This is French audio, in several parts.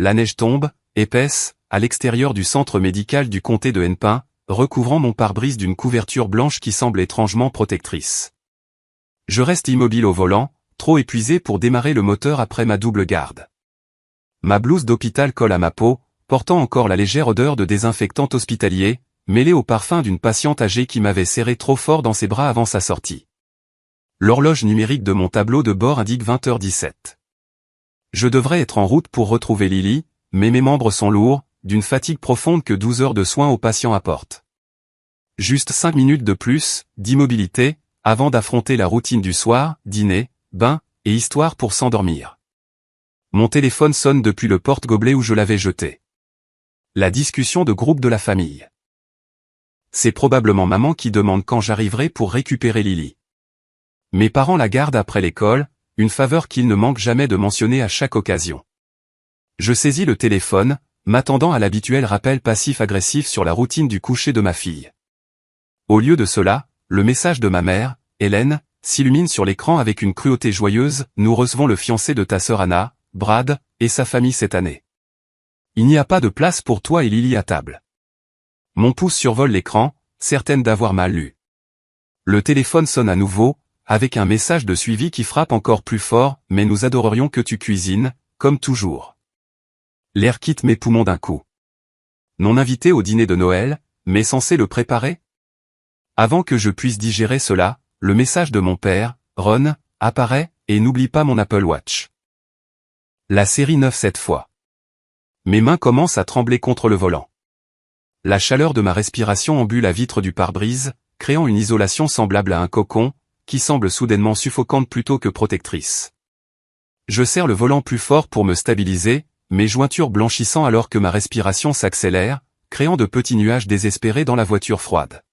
la neige tombe, épaisse, à l'extérieur du centre médical du comté de Hennepin, recouvrant mon pare-brise d'une couverture blanche qui semble étrangement protectrice. Je reste immobile au volant, trop épuisé pour démarrer le moteur après ma double garde. Ma blouse d'hôpital colle à ma peau, portant encore la légère odeur de désinfectant hospitalier, mêlée au parfum d'une patiente âgée qui m'avait serré trop fort dans ses bras avant sa sortie. L'horloge numérique de mon tableau de bord indique 20h17. Je devrais être en route pour retrouver Lily, mais mes membres sont lourds, d'une fatigue profonde que 12 heures de soins aux patients apportent. Juste 5 minutes de plus, d'immobilité, avant d'affronter la routine du soir, dîner, bain, et histoire pour s'endormir. Mon téléphone sonne depuis le porte-gobelet où je l'avais jeté. La discussion de groupe de la famille. C'est probablement maman qui demande quand j'arriverai pour récupérer Lily. Mes parents la gardent après l'école, une faveur qu'ils ne manquent jamais de mentionner à chaque occasion. Je saisis le téléphone, m'attendant à l'habituel rappel passif-agressif sur la routine du coucher de ma fille. Au lieu de cela, le message de ma mère, Hélène, s'illumine sur l'écran avec une cruauté joyeuse. Nous recevons le fiancé de ta sœur Anna, Brad, et sa famille cette année. Il n'y a pas de place pour toi et Lily à table. Mon pouce survole l'écran, certaine d'avoir mal lu. Le téléphone sonne à nouveau, avec un message de suivi qui frappe encore plus fort. Mais nous adorerions que tu cuisines, comme toujours. L'air quitte mes poumons d'un coup. Non invité au dîner de Noël, mais censé le préparer? Avant que je puisse digérer cela, le message de mon père, Ron, apparaît, et n'oublie pas mon Apple Watch. La série 9 cette fois. Mes mains commencent à trembler contre le volant. La chaleur de ma respiration embue la vitre du pare-brise, créant une isolation semblable à un cocon, qui semble soudainement suffocante plutôt que protectrice. Je serre le volant plus fort pour me stabiliser, mes jointures blanchissant alors que ma respiration s'accélère, créant de petits nuages désespérés dans la voiture froide.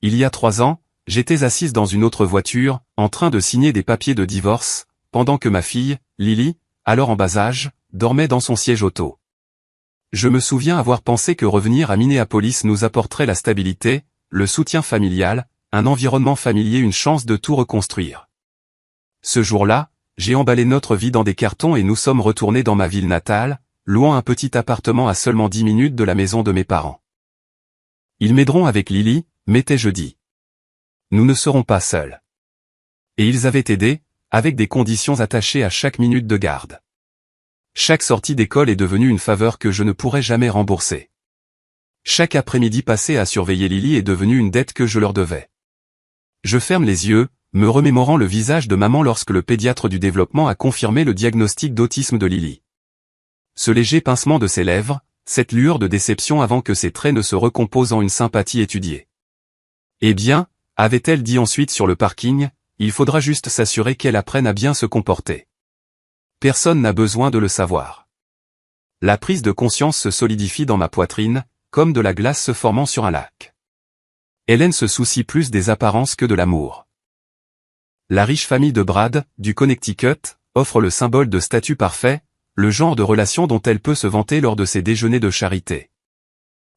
Il y a 3 ans, j'étais assise dans une autre voiture, en train de signer des papiers de divorce, pendant que ma fille, Lily, alors en bas âge, dormait dans son siège auto. Je me souviens avoir pensé que revenir à Minneapolis nous apporterait la stabilité, le soutien familial, un environnement familier, une chance de tout reconstruire. Ce jour-là, j'ai emballé notre vie dans des cartons et nous sommes retournés dans ma ville natale, louant un petit appartement à seulement 10 minutes de la maison de mes parents. Ils m'aideront avec Lily, m'étais-je dit. Nous ne serons pas seuls. Et ils avaient aidé, avec des conditions attachées à chaque minute de garde. Chaque sortie d'école est devenue une faveur que je ne pourrai jamais rembourser. Chaque après-midi passé à surveiller Lily est devenu une dette que je leur devais. Je ferme les yeux, me remémorant le visage de maman lorsque le pédiatre du développement a confirmé le diagnostic d'autisme de Lily. Ce léger pincement de ses lèvres, cette lueur de déception avant que ses traits ne se recomposent en une sympathie étudiée. Eh bien, avait-elle dit ensuite sur le parking, il faudra juste s'assurer qu'elle apprenne à bien se comporter. Personne n'a besoin de le savoir. La prise de conscience se solidifie dans ma poitrine, comme de la glace se formant sur un lac. Hélène se soucie plus des apparences que de l'amour. La riche famille de Brad, du Connecticut, offre le symbole de statut parfait, le genre de relation dont elle peut se vanter lors de ses déjeuners de charité.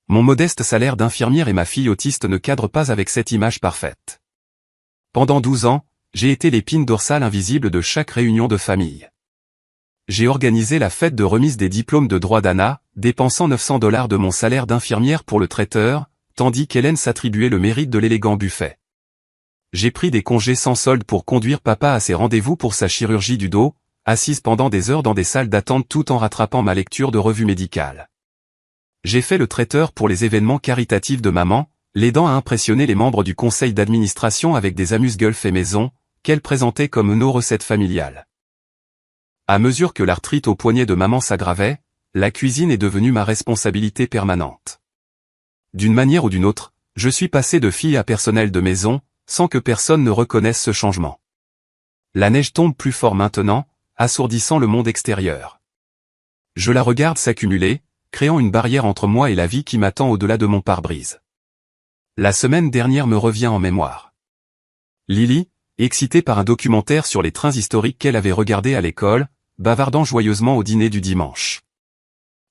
Mon modeste salaire d'infirmière et ma fille autiste ne cadrent pas avec cette image parfaite. Pendant 12 ans, j'ai été l'épine dorsale invisible de chaque réunion de famille. J'ai organisé la fête de remise des diplômes de droit d'Anna, dépensant $900 de mon salaire d'infirmière pour le traiteur, tandis qu'Hélène s'attribuait le mérite de l'élégant buffet. J'ai pris des congés sans solde pour conduire papa à ses rendez-vous pour sa chirurgie du dos, assise pendant des heures dans des salles d'attente tout en rattrapant ma lecture de revues médicales. J'ai fait le traiteur pour les événements caritatifs de maman, l'aidant à impressionner les membres du conseil d'administration avec des amuse-gueules faits maison, qu'elle présentait comme nos recettes familiales. À mesure que l'arthrite au poignet de maman s'aggravait, la cuisine est devenue ma responsabilité permanente. D'une manière ou d'une autre, je suis passé de fille à personnel de maison, sans que personne ne reconnaisse ce changement. La neige tombe plus fort maintenant, assourdissant le monde extérieur. Je la regarde s'accumuler, créant une barrière entre moi et la vie qui m'attend au-delà de mon pare-brise. La semaine dernière me revient en mémoire. Lily, excitée par un documentaire sur les trains historiques qu'elle avait regardé à l'école, bavardant joyeusement au dîner du dimanche.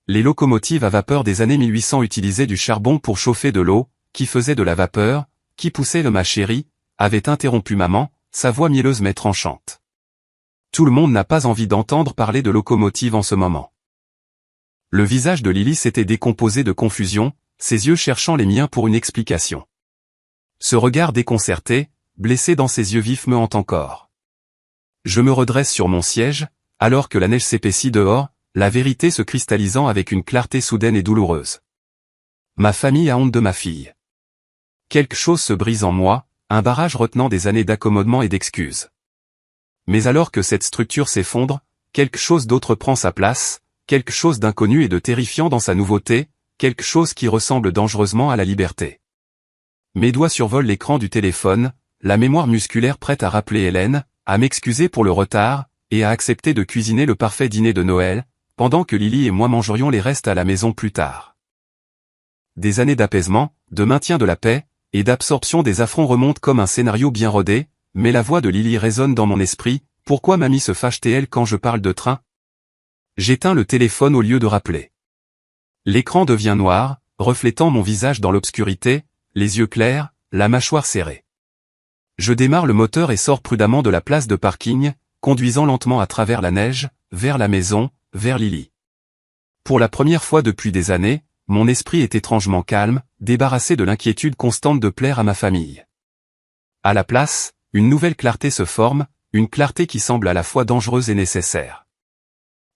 Les locomotives à vapeur des années 1800 utilisaient du charbon pour chauffer de l'eau, qui faisait de la vapeur, qui poussait le ma chérie, avait interrompu maman, sa voix mielleuse mais tranchante. Tout le monde n'a pas envie d'entendre parler de locomotive en ce moment. Le visage de Lily s'était décomposé de confusion, ses yeux cherchant les miens pour une explication. Ce regard déconcerté, blessé dans ses yeux vifs me hante encore. Je me redresse sur mon siège, alors que la neige s'épaissit dehors, la vérité se cristallisant avec une clarté soudaine et douloureuse. Ma famille a honte de ma fille. Quelque chose se brise en moi, un barrage retenant des années d'accommodement et d'excuses. Mais alors que cette structure s'effondre, quelque chose d'autre prend sa place, quelque chose d'inconnu et de terrifiant dans sa nouveauté, quelque chose qui ressemble dangereusement à la liberté. Mes doigts survolent l'écran du téléphone, la mémoire musculaire prête à rappeler Hélène, à m'excuser pour le retard, et à accepter de cuisiner le parfait dîner de Noël, pendant que Lily et moi mangerions les restes à la maison plus tard. Des années d'apaisement, de maintien de la paix, et d'absorption des affronts remontent comme un scénario bien rodé, mais la voix de Lily résonne dans mon esprit, pourquoi mamie se fâche-t-elle quand je parle de train? J'éteins le téléphone au lieu de rappeler. L'écran devient noir, reflétant mon visage dans l'obscurité, les yeux clairs, la mâchoire serrée. Je démarre le moteur et sors prudemment de la place de parking, conduisant lentement à travers la neige, vers la maison, vers Lily. Pour la première fois depuis des années, mon esprit est étrangement calme, débarrassé de l'inquiétude constante de plaire à ma famille. À la place, une nouvelle clarté se forme, une clarté qui semble à la fois dangereuse et nécessaire.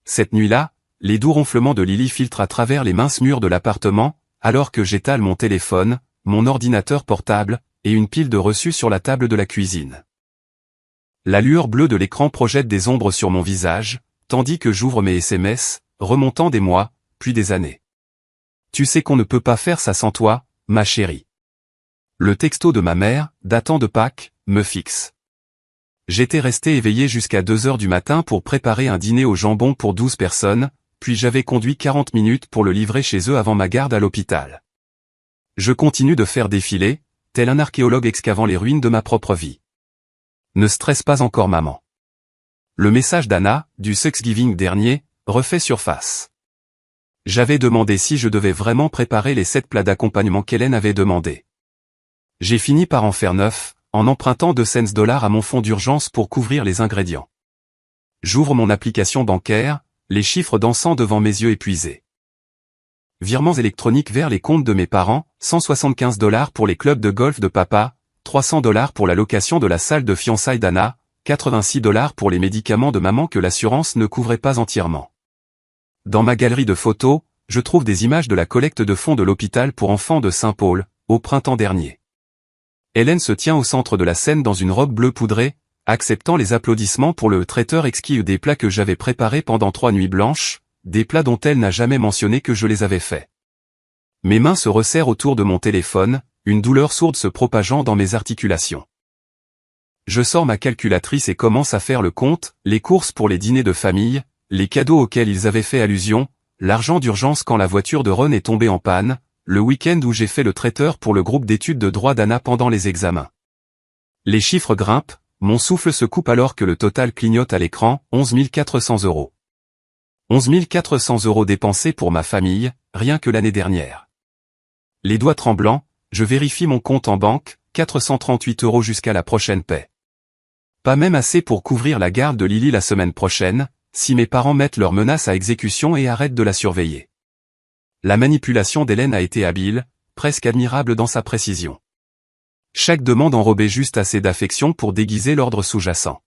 Cette nuit-là, les doux ronflements de Lily filtrent à travers les minces murs de l'appartement, alors que j'étale mon téléphone, mon ordinateur portable, et une pile de reçus sur la table de la cuisine. La lueur bleue de l'écran projette des ombres sur mon visage, tandis que j'ouvre mes SMS, remontant des mois, puis des années. Tu sais qu'on ne peut pas faire ça sans toi, ma chérie. Le texto de ma mère, datant de Pâques, me fixe. J'étais resté éveillé jusqu'à 2 heures du matin pour préparer un dîner au jambon pour 12 personnes, puis j'avais conduit 40 minutes pour le livrer chez eux avant ma garde à l'hôpital. Je continue de faire défiler, tel un archéologue excavant les ruines de ma propre vie. Ne stresse pas encore maman. Le message d'Anna, du Thanksgiving dernier, refait surface. J'avais demandé si je devais vraiment préparer les 7 plats d'accompagnement qu'Hélène avait demandé. J'ai fini par en faire 9, en empruntant 2 cents dollars à mon fonds d'urgence pour couvrir les ingrédients. J'ouvre mon application bancaire, les chiffres dansant devant mes yeux épuisés. Virements électroniques vers les comptes de mes parents, 175 dollars pour les clubs de golf de papa, 300 dollars pour la location de la salle de fiançailles d'Anna, 86 dollars pour les médicaments de maman que l'assurance ne couvrait pas entièrement. Dans ma galerie de photos, je trouve des images de la collecte de fonds de l'hôpital pour enfants de Saint-Paul, au printemps dernier. Hélène se tient au centre de la scène dans une robe bleue poudrée, acceptant les applaudissements pour le traiteur exquis des plats que j'avais préparés pendant 3 nuits blanches, des plats dont elle n'a jamais mentionné que je les avais faits. Mes mains se resserrent autour de mon téléphone, une douleur sourde se propageant dans mes articulations. Je sors ma calculatrice et commence à faire le compte, les courses pour les dîners de famille, les cadeaux auxquels ils avaient fait allusion, l'argent d'urgence quand la voiture de Ron est tombée en panne, le week-end où j'ai fait le traiteur pour le groupe d'études de droit d'Anna pendant les examens. Les chiffres grimpent, mon souffle se coupe alors que le total clignote à l'écran, 11 400 €. 11 400 € dépensés pour ma famille, rien que l'année dernière. Les doigts tremblants, je vérifie mon compte en banque, 438 € jusqu'à la prochaine paie. Pas même assez pour couvrir la garde de Lily la semaine prochaine, si mes parents mettent leurs menaces à exécution et arrêtent de la surveiller. La manipulation d'Hélène a été habile, presque admirable dans sa précision. Chaque demande enrobait juste assez d'affection pour déguiser l'ordre sous-jacent.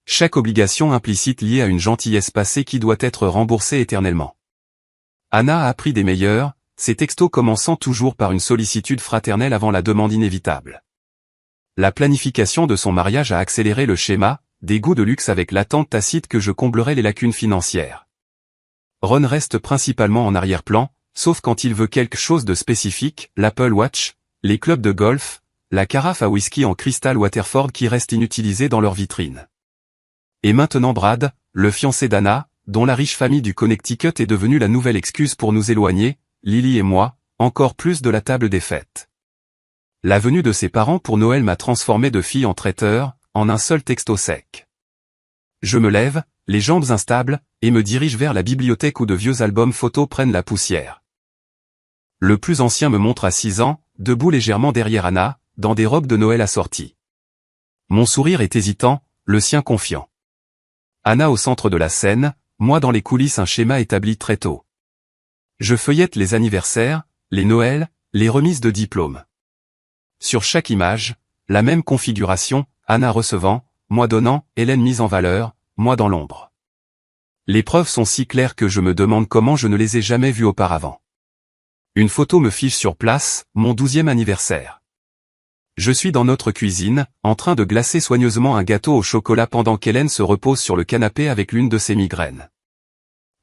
Chaque obligation implicite liée à une gentillesse passée qui doit être remboursée éternellement. Anna a appris des meilleurs, ses textos commençant toujours par une sollicitude fraternelle avant la demande inévitable. La planification de son mariage a accéléré le schéma, des goûts de luxe avec l'attente tacite que je comblerai les lacunes financières. Ron reste principalement en arrière-plan, sauf quand il veut quelque chose de spécifique, l'Apple Watch, les clubs de golf, la carafe à whisky en cristal Waterford qui reste inutilisée dans leur vitrine. Et maintenant Brad, le fiancé d'Anna, dont la riche famille du Connecticut est devenue la nouvelle excuse pour nous éloigner, Lily et moi, encore plus de la table des fêtes. La venue de ses parents pour Noël m'a transformé de fille en traiteur, en un seul texto sec. Je me lève, les jambes instables, et me dirige vers la bibliothèque où de vieux albums photos prennent la poussière. Le plus ancien me montre à 6 ans, debout légèrement derrière Anna, dans des robes de Noël assorties. Mon sourire est hésitant, le sien confiant. Anna au centre de la scène, moi dans les coulisses un schéma établi très tôt. Je feuillette les anniversaires, les Noëls, les remises de diplômes. Sur chaque image, la même configuration, Anna recevant, moi donnant, Hélène mise en valeur, moi dans l'ombre. Les preuves sont si claires que je me demande comment je ne les ai jamais vues auparavant. Une photo me fiche sur place, mon 12e anniversaire. Je suis dans notre cuisine, en train de glacer soigneusement un gâteau au chocolat pendant qu'Hélène se repose sur le canapé avec l'une de ses migraines.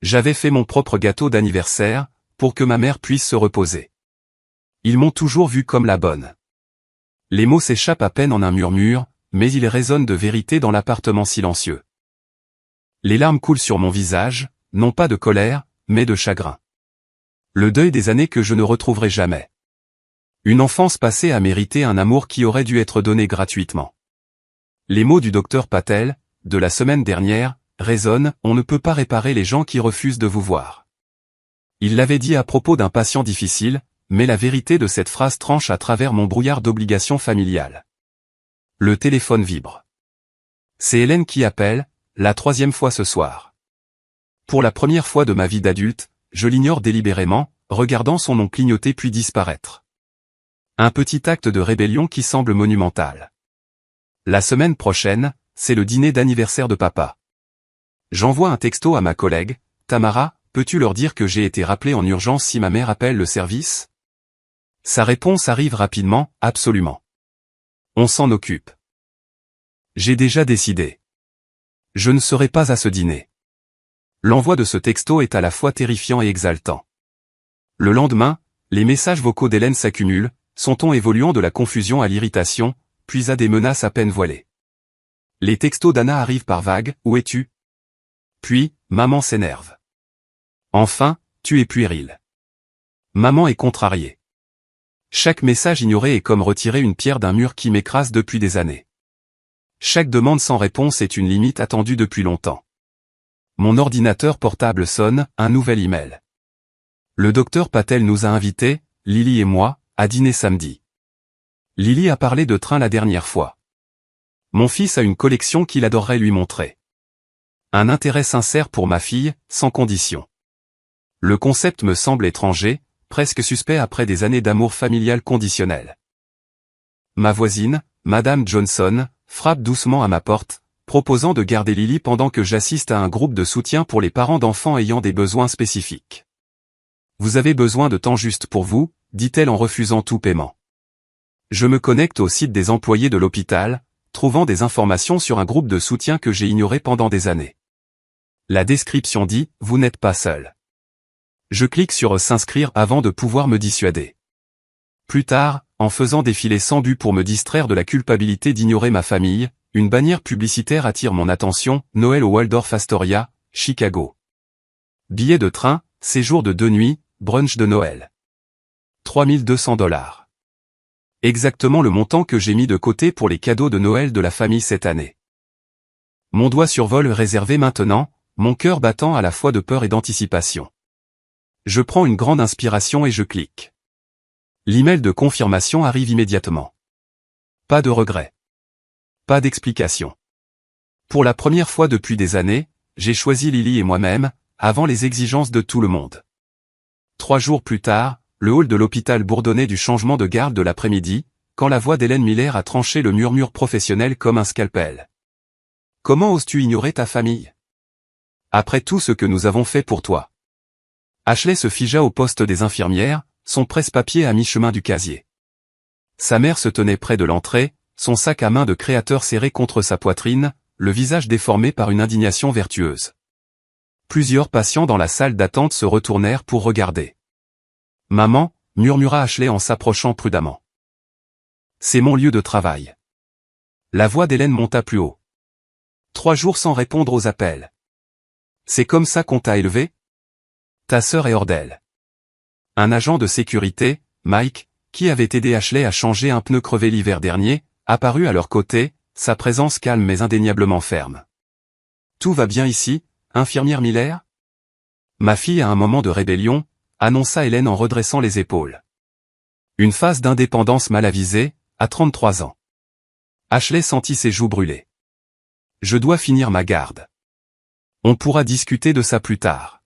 J'avais fait mon propre gâteau d'anniversaire, pour que ma mère puisse se reposer. Ils m'ont toujours vu comme la bonne. Les mots s'échappent à peine en un murmure, mais ils résonnent de vérité dans l'appartement silencieux. Les larmes coulent sur mon visage, non pas de colère, mais de chagrin. Le deuil des années que je ne retrouverai jamais. Une enfance passée a mérité un amour qui aurait dû être donné gratuitement. Les mots du docteur Patel, de la semaine dernière, résonnent, on ne peut pas réparer les gens qui refusent de vous voir. Il l'avait dit à propos d'un patient difficile, mais la vérité de cette phrase tranche à travers mon brouillard d'obligations familiales. Le téléphone vibre. C'est Hélène qui appelle, la 3e fois ce soir. Pour la première fois de ma vie d'adulte, je l'ignore délibérément, regardant son nom clignoter puis disparaître. Un petit acte de rébellion qui semble monumental. La semaine prochaine, c'est le dîner d'anniversaire de papa. J'envoie un texto à ma collègue, Tamara, peux-tu leur dire que j'ai été rappelé en urgence si ma mère appelle le service? Sa réponse arrive rapidement, absolument. On s'en occupe. J'ai déjà décidé. Je ne serai pas à ce dîner. L'envoi de ce texto est à la fois terrifiant et exaltant. Le lendemain, les messages vocaux d'Hélène s'accumulent, son ton évoluant de la confusion à l'irritation, puis à des menaces à peine voilées. Les textos d'Anna arrivent par vagues, où es-tu? Puis, maman s'énerve. Enfin, tu es puéril. Maman est contrariée. Chaque message ignoré est comme retirer une pierre d'un mur qui m'écrase depuis des années. Chaque demande sans réponse est une limite attendue depuis longtemps. Mon ordinateur portable sonne, un nouvel email. Le docteur Patel nous a invités, Lily et moi, à dîner samedi. Lily a parlé de train la dernière fois. Mon fils a une collection qu'il adorerait lui montrer. Un intérêt sincère pour ma fille, sans condition. Le concept me semble étranger, presque suspect après des années d'amour familial conditionnel. Ma voisine, Madame Johnson, frappe doucement à ma porte, proposant de garder Lily pendant que j'assiste à un groupe de soutien pour les parents d'enfants ayant des besoins spécifiques. Vous avez besoin de temps juste pour vous, dit-elle en refusant tout paiement. Je me connecte au site des employés de l'hôpital, trouvant des informations sur un groupe de soutien que j'ai ignoré pendant des années. La description dit « Vous n'êtes pas seul ». Je clique sur « S'inscrire » avant de pouvoir me dissuader. Plus tard, en faisant défiler sans but pour me distraire de la culpabilité d'ignorer ma famille, une bannière publicitaire attire mon attention, Noël au Waldorf Astoria, Chicago. Billet de train, séjour de 2 nuits, brunch de Noël. 3200 $. Exactement le montant que j'ai mis de côté pour les cadeaux de Noël de la famille cette année. Mon doigt survole réservé maintenant, mon cœur battant à la fois de peur et d'anticipation. Je prends une grande inspiration et je clique. L'email de confirmation arrive immédiatement. Pas de regret. Pas d'explication. Pour la première fois depuis des années, j'ai choisi Lily et moi-même, avant les exigences de tout le monde. 3 jours plus tard, le hall de l'hôpital bourdonnait du changement de garde de l'après-midi, quand la voix d'Hélène Miller a tranché le murmure professionnel comme un scalpel. Comment oses-tu ignorer ta famille? Après tout ce que nous avons fait pour toi. Ashley se figea au poste des infirmières, son presse-papier à mi-chemin du casier. Sa mère se tenait près de l'entrée, son sac à main de créateur serré contre sa poitrine, le visage déformé par une indignation vertueuse. Plusieurs patients dans la salle d'attente se retournèrent pour regarder. « Maman » murmura Ashley en s'approchant prudemment. « C'est mon lieu de travail. » La voix d'Hélène monta plus haut. 3 jours sans répondre aux appels. C'est comme ça qu'on t'a élevé? Ta sœur est hors d'elle. Un agent de sécurité, Mike, qui avait aidé Ashley à changer un pneu crevé l'hiver dernier, apparut à leur côté, sa présence calme mais indéniablement ferme. Tout va bien ici, infirmière Miller? Ma fille a un moment de rébellion, annonça Hélène en redressant les épaules. Une phase d'indépendance mal avisée, à 33 ans. Ashley sentit ses joues brûler. Je dois finir ma garde. On pourra discuter de ça plus tard.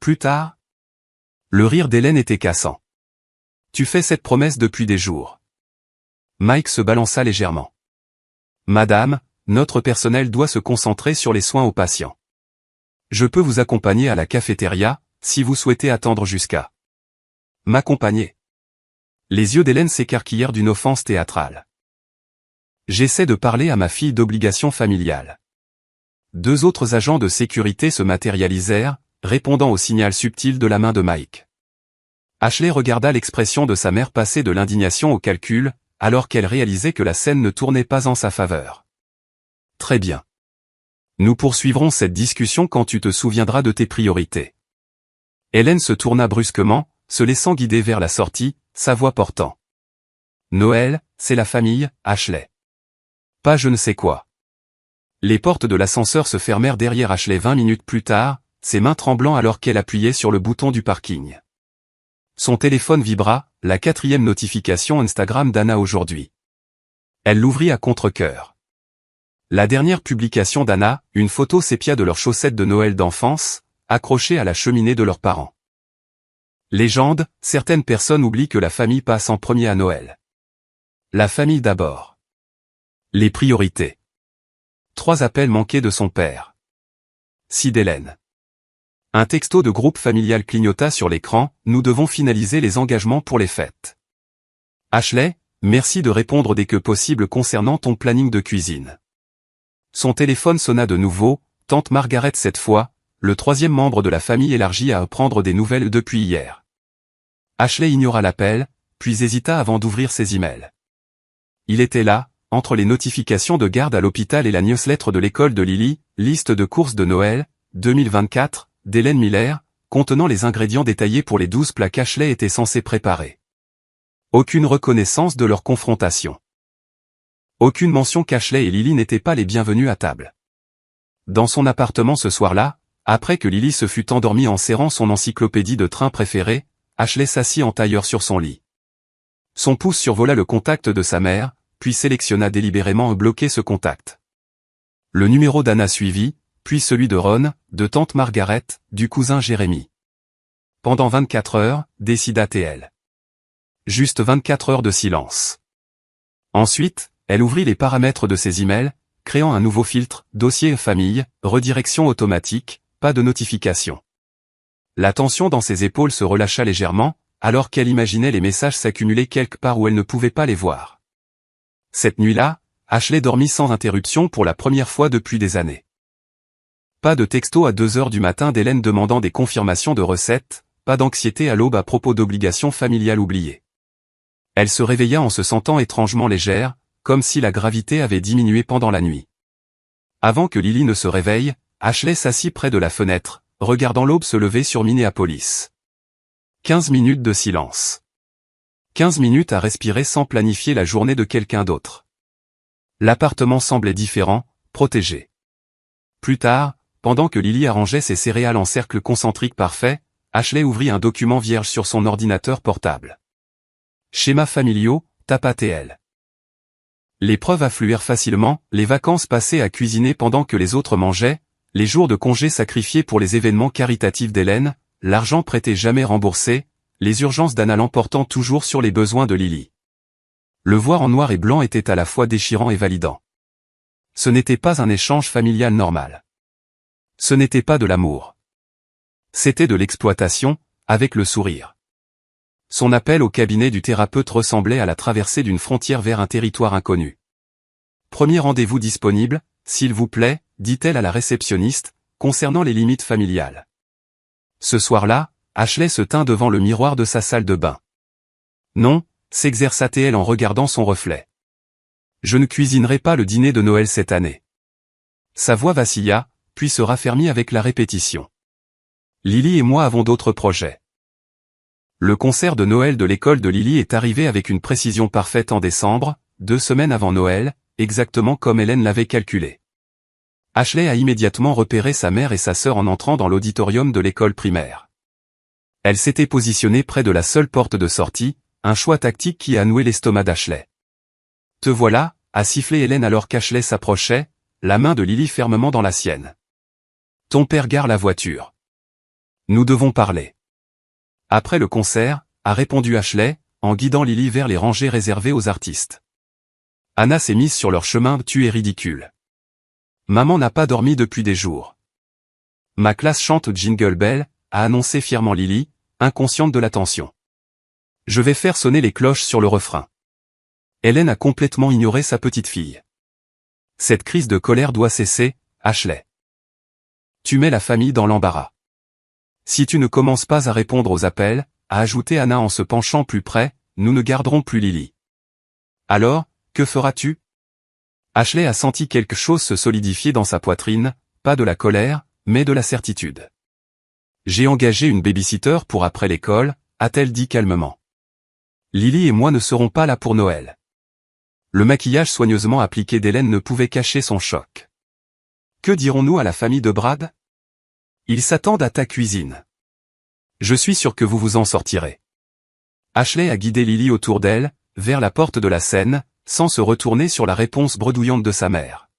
Plus tard? Le rire d'Hélène était cassant. Tu fais cette promesse depuis des jours. Mike se balança légèrement. Madame, notre personnel doit se concentrer sur les soins aux patients. Je peux vous accompagner à la cafétéria, si vous souhaitez attendre jusqu'à. M'accompagner. Les yeux d'Hélène s'écarquillèrent d'une offense théâtrale. J'essaie de parler à ma fille d'obligation familiale. Deux autres agents de sécurité se matérialisèrent, répondant au signal subtil de la main de Mike. Ashley regarda l'expression de sa mère passer de l'indignation au calcul, alors qu'elle réalisait que la scène ne tournait pas en sa faveur. Très bien. Nous poursuivrons cette discussion quand tu te souviendras de tes priorités. Hélène se tourna brusquement, se laissant guider vers la sortie, sa voix portant. Noël, c'est la famille, Ashley. Pas je ne sais quoi. Les portes de l'ascenseur se fermèrent derrière Ashley 20 minutes plus tard, ses mains tremblant alors qu'elle appuyait sur le bouton du parking. Son téléphone vibra, la 4e notification Instagram d'Anna aujourd'hui. Elle l'ouvrit à contre-cœur. La dernière publication d'Anna, une photo sépia de leurs chaussettes de Noël d'enfance, accrochées à la cheminée de leurs parents. Légende, certaines personnes oublient que la famille passe en premier à Noël. La famille d'abord. Les priorités. 3 appels manqués de son père. Si d'Hélène. Un texto de groupe familial clignota sur l'écran, nous devons finaliser les engagements pour les fêtes. Ashley, merci de répondre dès que possible concernant ton planning de cuisine. Son téléphone sonna de nouveau, tante Margaret cette fois, le 3e membre de la famille élargie à apprendre des nouvelles depuis hier. Ashley ignora l'appel, puis hésita avant d'ouvrir ses emails. Il était là, entre les notifications de garde à l'hôpital et la newsletter de l'école de Lily, liste de courses de Noël, 2024, d'Hélène Miller, contenant les ingrédients détaillés pour les 12 plats qu'Ashley était censé préparer. Aucune reconnaissance de leur confrontation. Aucune mention qu'Ashley et Lily n'étaient pas les bienvenus à table. Dans son appartement ce soir-là, après que Lily se fut endormie en serrant son encyclopédie de train préférée, Ashley s'assit en tailleur sur son lit. Son pouce survola le contact de sa mère, puis sélectionna délibérément bloquer ce contact. Le numéro d'Anna suivit, puis celui de Ron, de tante Margaret, du cousin Jérémy. Pendant 24 heures, décida TL. Juste 24 heures de silence. Ensuite, elle ouvrit les paramètres de ses emails, créant un nouveau filtre, dossier famille, redirection automatique, pas de notification. La tension dans ses épaules se relâcha légèrement, alors qu'elle imaginait les messages s'accumuler quelque part où elle ne pouvait pas les voir. Cette nuit-là, Ashley dormit sans interruption pour la première fois depuis des années. Pas de texto à 2 heures du matin d'Hélène demandant des confirmations de recettes, pas d'anxiété à l'aube à propos d'obligations familiales oubliées. Elle se réveilla en se sentant étrangement légère, comme si la gravité avait diminué pendant la nuit. Avant que Lily ne se réveille, Ashley s'assit près de la fenêtre, regardant l'aube se lever sur Minneapolis. 15 minutes de silence. 15 minutes à respirer sans planifier la journée de quelqu'un d'autre. L'appartement semblait différent, protégé. Plus tard, pendant que Lily arrangeait ses céréales en cercle concentrique parfait, Ashley ouvrit un document vierge sur son ordinateur portable. Schémas familiaux, tapa TL. Les preuves affluèrent facilement, les vacances passées à cuisiner pendant que les autres mangeaient, les jours de congé sacrifiés pour les événements caritatifs d'Hélène, l'argent prêté jamais remboursé, les urgences d'Anna l'emportant toujours sur les besoins de Lily. Le voir en noir et blanc était à la fois déchirant et validant. Ce n'était pas un échange familial normal. Ce n'était pas de l'amour. C'était de l'exploitation, avec le sourire. Son appel au cabinet du thérapeute ressemblait à la traversée d'une frontière vers un territoire inconnu. Premier rendez-vous disponible, s'il vous plaît, dit-elle à la réceptionniste, concernant les limites familiales. Ce soir-là, Ashley se tint devant le miroir de sa salle de bain. Non, s'exerça-t-elle en regardant son reflet. Je ne cuisinerai pas le dîner de Noël cette année. Sa voix vacilla, puis se raffermit avec la répétition. Lily et moi avons d'autres projets. Le concert de Noël de l'école de Lily est arrivé avec une précision parfaite en décembre, 2 semaines avant Noël, exactement comme Hélène l'avait calculé. Ashley a immédiatement repéré sa mère et sa sœur en entrant dans l'auditorium de l'école primaire. Elle s'était positionnée près de la seule porte de sortie, un choix tactique qui a noué l'estomac d'Ashley. « Te voilà » a sifflé Hélène alors qu'Ashley s'approchait, la main de Lily fermement dans la sienne. « Ton père gare la voiture. Nous devons parler. » Après le concert, a répondu Ashley, en guidant Lily vers les rangées réservées aux artistes. Anna s'est mise sur leur chemin, tu es ridicule. Maman n'a pas dormi depuis des jours. Ma classe chante Jingle Bell, a annoncé fièrement Lily, inconsciente de la tension. Je vais faire sonner les cloches sur le refrain. Hélène a complètement ignoré sa petite fille. Cette crise de colère doit cesser, Ashley. Tu mets la famille dans l'embarras. Si tu ne commences pas à répondre aux appels, a ajouté Anna en se penchant plus près, nous ne garderons plus Lily. Alors, que feras-tu? Ashley a senti quelque chose se solidifier dans sa poitrine, pas de la colère, mais de la certitude. J'ai engagé une babysitter pour après l'école, a-t-elle dit calmement. Lily et moi ne serons pas là pour Noël. Le maquillage soigneusement appliqué d'Hélène ne pouvait cacher son choc. Que dirons-nous à la famille de Brad? Ils s'attendent à ta cuisine. Je suis sûr que vous vous en sortirez. Ashley a guidé Lily autour d'elle, vers la porte de la scène, sans se retourner sur la réponse bredouillante de sa mère.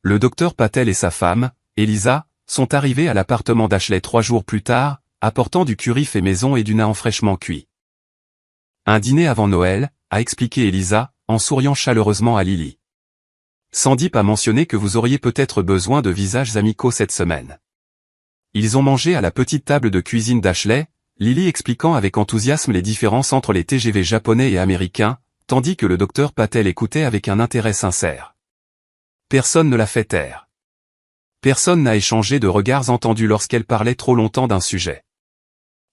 Le docteur Patel et sa femme, Elisa, sont arrivés à l'appartement d'Ashley 3 jours plus tard, apportant du curry fait maison et du naan fraîchement cuit. Un dîner avant Noël, a expliqué Elisa, en souriant chaleureusement à Lily. Sandeep a mentionné que vous auriez peut-être besoin de visages amicaux cette semaine. Ils ont mangé à la petite table de cuisine d'Ashley, Lily expliquant avec enthousiasme les différences entre les TGV japonais et américains, tandis que le docteur Patel écoutait avec un intérêt sincère. Personne ne l'a fait taire. Personne n'a échangé de regards entendus lorsqu'elle parlait trop longtemps d'un sujet.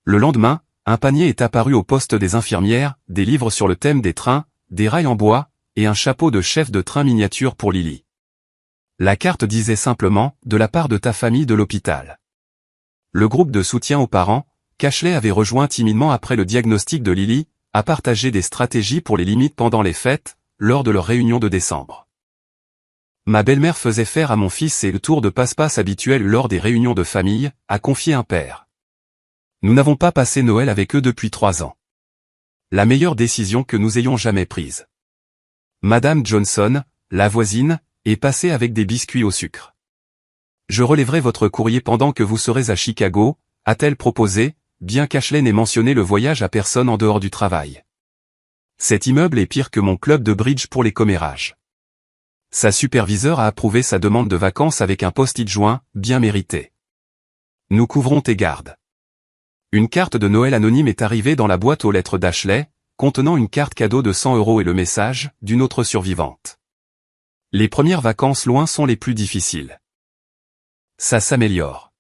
Le lendemain, un panier est apparu au poste des infirmières, des livres sur le thème des trains, des rails en bois, et un chapeau de chef de train miniature pour Lily. La carte disait simplement, de la part de ta famille de l'hôpital. Le groupe de soutien aux parents, qu'Ashley avait rejoint timidement après le diagnostic de Lily, a partagé des stratégies pour les limites pendant les fêtes, lors de leur réunion de décembre. Ma belle-mère faisait faire à mon fils et le tour de passe-passe habituel lors des réunions de famille, a confié un père. Nous n'avons pas passé Noël avec eux depuis 3 ans. La meilleure décision que nous ayons jamais prise. Madame Johnson, la voisine, est passée avec des biscuits au sucre. Je relèverai votre courrier pendant que vous serez à Chicago, a-t-elle proposé, bien qu'Ashley n'ait mentionné le voyage à personne en dehors du travail. Cet immeuble est pire que mon club de bridge pour les commérages. Sa superviseure a approuvé sa demande de vacances avec un post-it joint, bien mérité. Nous couvrons tes gardes. Une carte de Noël anonyme est arrivée dans la boîte aux lettres d'Ashley, contenant une carte cadeau de 100 € et le message d'une autre survivante. Les premières vacances loin sont les plus difficiles. Ça s'améliore.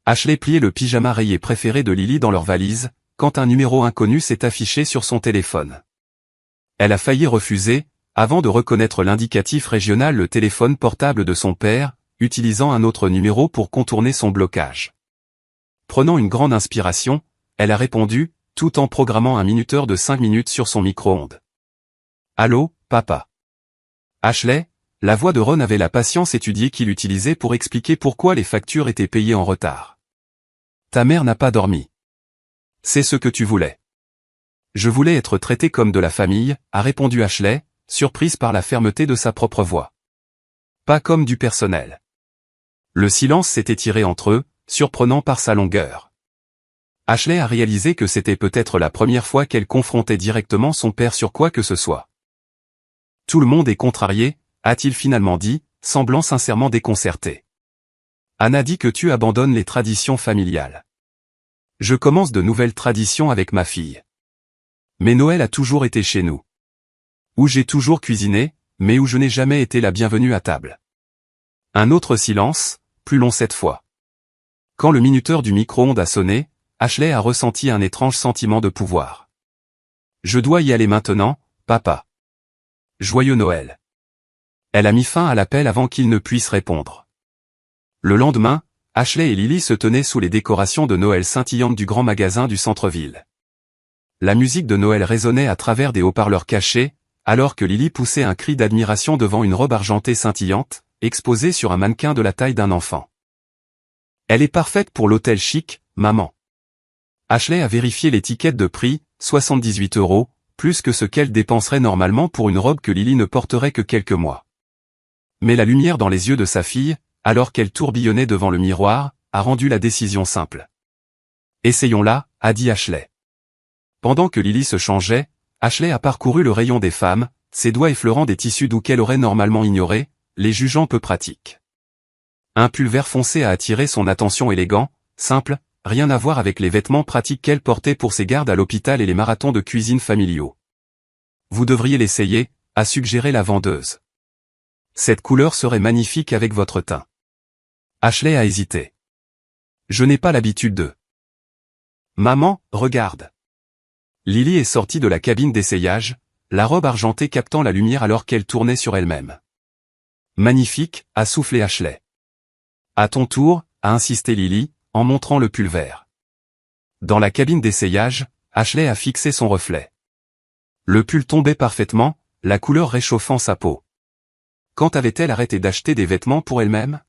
Ashley pliait le pyjama rayé préféré de Lily dans leur valise, quand un numéro inconnu s'est affiché sur son téléphone. Elle a failli refuser, avant de reconnaître l'indicatif régional le téléphone portable de son père, utilisant un autre numéro pour contourner son blocage. Prenant une grande inspiration, elle a répondu, tout en programmant un minuteur de 5 minutes sur son micro-ondes. Allô, papa. Ashley, la voix de Ron avait la patience étudiée qu'il utilisait pour expliquer pourquoi les factures étaient payées en retard. Ta mère n'a pas dormi. C'est ce que tu voulais. Je voulais être traité comme de la famille, a répondu Ashley, surprise par la fermeté de sa propre voix. Pas comme du personnel. Le silence s'est étiré entre eux, surprenant par sa longueur. Ashley a réalisé que c'était peut-être la première fois qu'elle confrontait directement son père sur quoi que ce soit. Tout le monde est contrarié, a-t-il finalement dit, semblant sincèrement déconcerté. Anna dit que tu abandonnes les traditions familiales. Je commence de nouvelles traditions avec ma fille. Mais Noël a toujours été chez nous. Où j'ai toujours cuisiné, mais où je n'ai jamais été la bienvenue à table. Un autre silence, plus long cette fois. Quand le minuteur du micro-ondes a sonné, Ashley a ressenti un étrange sentiment de pouvoir. Je dois y aller maintenant, papa. Joyeux Noël. Elle a mis fin à l'appel avant qu'il ne puisse répondre. Le lendemain, Ashley et Lily se tenaient sous les décorations de Noël scintillantes du grand magasin du centre-ville. La musique de Noël résonnait à travers des haut-parleurs cachés, alors que Lily poussait un cri d'admiration devant une robe argentée scintillante, exposée sur un mannequin de la taille d'un enfant. Elle est parfaite pour l'hôtel chic, maman. Ashley a vérifié l'étiquette de prix, 78 €, plus que ce qu'elle dépenserait normalement pour une robe que Lily ne porterait que quelques mois. Mais la lumière dans les yeux de sa fille, alors qu'elle tourbillonnait devant le miroir, a rendu la décision simple. Essayons-la, a dit Ashley. Pendant que Lily se changeait, Ashley a parcouru le rayon des femmes, ses doigts effleurant des tissus doux qu'elle aurait normalement ignorés, les jugeant peu pratiques. Un pull vert foncé a attiré son attention élégant, simple, rien à voir avec les vêtements pratiques qu'elle portait pour ses gardes à l'hôpital et les marathons de cuisine familiaux. Vous devriez l'essayer, a suggéré la vendeuse. Cette couleur serait magnifique avec votre teint. Ashley a hésité. Je n'ai pas l'habitude de. Maman, regarde. Lily est sortie de la cabine d'essayage, la robe argentée captant la lumière alors qu'elle tournait sur elle-même. Magnifique, a soufflé Ashley. À ton tour, a insisté Lily, en montrant le pull vert. Dans la cabine d'essayage, Ashley a fixé son reflet. Le pull tombait parfaitement, la couleur réchauffant sa peau. Quand avait-elle arrêté d'acheter des vêtements pour elle-même?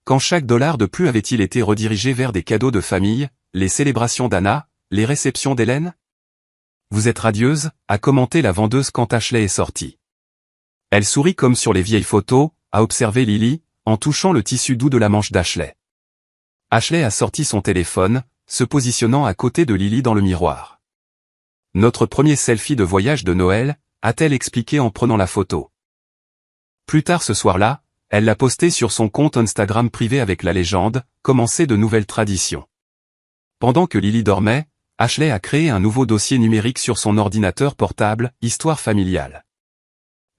Quand chaque dollar de plus avait-il été redirigé vers des cadeaux de famille, les célébrations d'Anna, les réceptions d'Hélène? Vous êtes radieuse, a commenté la vendeuse quand Ashley est sortie. Elle sourit comme sur les vieilles photos, a observé Lily, en touchant le tissu doux de la manche d'Ashley. Ashley a sorti son téléphone, se positionnant à côté de Lily dans le miroir. Notre premier selfie de voyage de Noël, a-t-elle expliqué en prenant la photo. Plus tard ce soir-là, elle l'a posté sur son compte Instagram privé avec la légende « Commencer de nouvelles traditions ». Pendant que Lily dormait, Ashley a créé un nouveau dossier numérique sur son ordinateur portable « Histoire familiale ».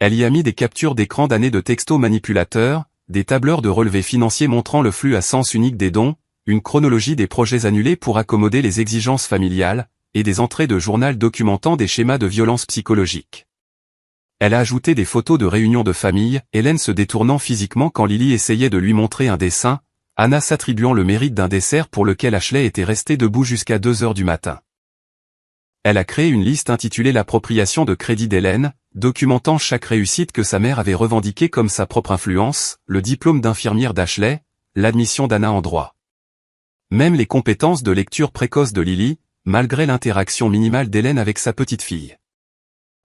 Elle y a mis des captures d'écran d'années de textos manipulateurs, des tableurs de relevés financiers montrant le flux à sens unique des dons, une chronologie des projets annulés pour accommoder les exigences familiales, et des entrées de journal documentant des schémas de violence psychologique. Elle a ajouté des photos de réunions de famille, Hélène se détournant physiquement quand Lily essayait de lui montrer un dessin, Anna s'attribuant le mérite d'un dessert pour lequel Ashley était restée debout jusqu'à 2 heures du matin. Elle a créé une liste intitulée l'appropriation de crédit d'Hélène, documentant chaque réussite que sa mère avait revendiquée comme sa propre influence, le diplôme d'infirmière d'Ashley, l'admission d'Anna en droit. Même les compétences de lecture précoce de Lily, malgré l'interaction minimale d'Hélène avec sa petite fille.